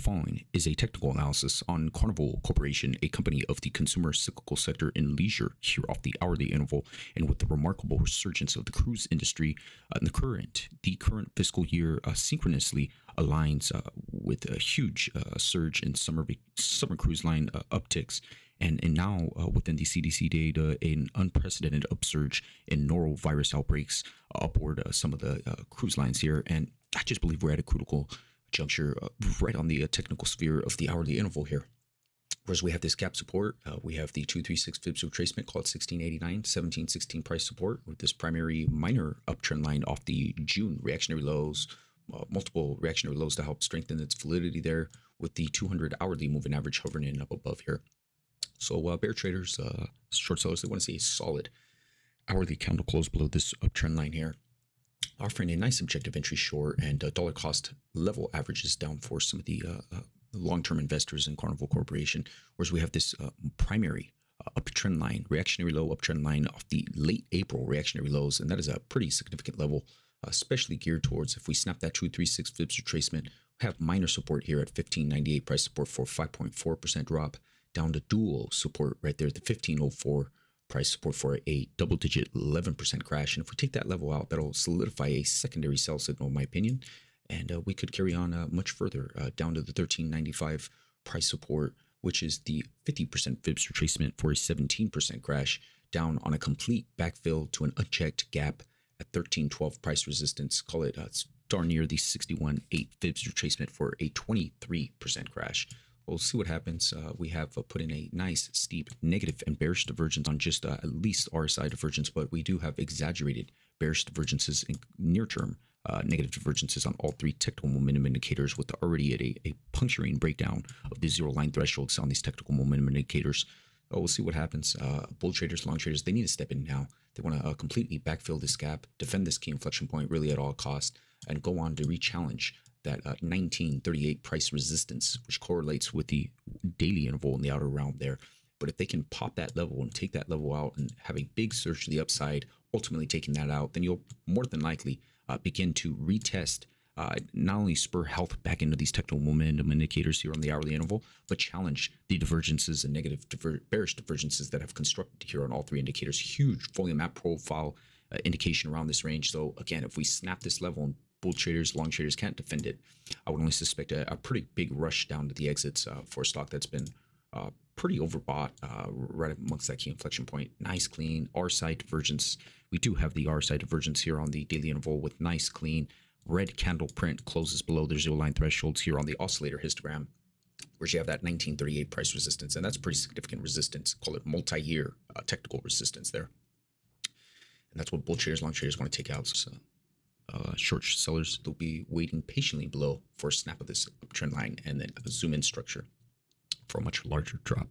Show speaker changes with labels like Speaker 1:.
Speaker 1: following is a technical analysis on Carnival Corporation, a company of the consumer cyclical sector in leisure here off the hourly interval, and with the remarkable resurgence of the cruise industry in the current fiscal year synchronously aligns with a huge surge in summer cruise line upticks. And now, within the CDC data, an unprecedented upsurge in norovirus outbreaks upward some of the cruise lines here. And I just believe we're at a critical juncture right on the technical sphere of the hourly interval here. Whereas we have this gap support, we have the 236 fibs retracement called 1689, 1716 price support with this primary minor uptrend line off the June reactionary lows, multiple reactionary lows to help strengthen its validity there, with the 200 hourly moving average hovering in up above here. So bear traders, short sellers, they want to see a solid hourly candle close below this uptrend line here, offering a nice objective entry short, and dollar cost level averages down for some of the long-term investors in Carnival Corporation. Whereas we have this primary uptrend line, reactionary low uptrend line off the late April reactionary lows, and that is a pretty significant level, especially geared towards if we snap that 236 fibs retracement, we have minor support here at 1598 price support for 5.4% drop, down to dual support right there at the 1504 price support for a double-digit 11% crash. And if we take that level out, that'll solidify a secondary sell signal, in my opinion. And we could carry on much further down to the 1395 price support, which is the 50% fibs retracement for a 17% crash, down on a complete backfill to an unchecked gap at 1312 price resistance. Call it darn near the 61.8 fibs retracement for a 23% crash. We'll see what happens. We have put in a nice steep negative and bearish divergence on just at least RSI divergence, but we do have exaggerated bearish divergences in near term negative divergences on all three technical momentum indicators, with already at a puncturing breakdown of the zero line thresholds on these technical momentum indicators. We'll see what happens. Bull traders, long traders, they need to step in now. They want to completely backfill this gap, defend this key inflection point really at all costs, and go on to re-challenge that 1938 price resistance, which correlates with the daily interval in the outer realm there. But if they can pop that level and take that level out and have a big surge to the upside, ultimately taking that out, then you'll more than likely begin to retest, not only spur health back into these technical momentum indicators here on the hourly interval, but challenge the divergences and negative bearish divergences that have constructed here on all three indicators. Huge volume map profile indication around this range. So again, if we snap this level and bull traders, long traders can't defend it, I would only suspect a pretty big rush down to the exits for a stock that's been pretty overbought right amongst that key inflection point. Nice clean RSI divergence. We do have the RSI divergence here on the daily interval with nice clean red candle print closes below their zero line thresholds here on the oscillator histogram, where you have that 1938 price resistance, and that's pretty significant resistance. Call it multi-year technical resistance there, and that's what bull traders, long traders want to take out. So, short sellers, they'll be waiting patiently below for a snap of this uptrend line and then a zoom in structure for a much larger drop.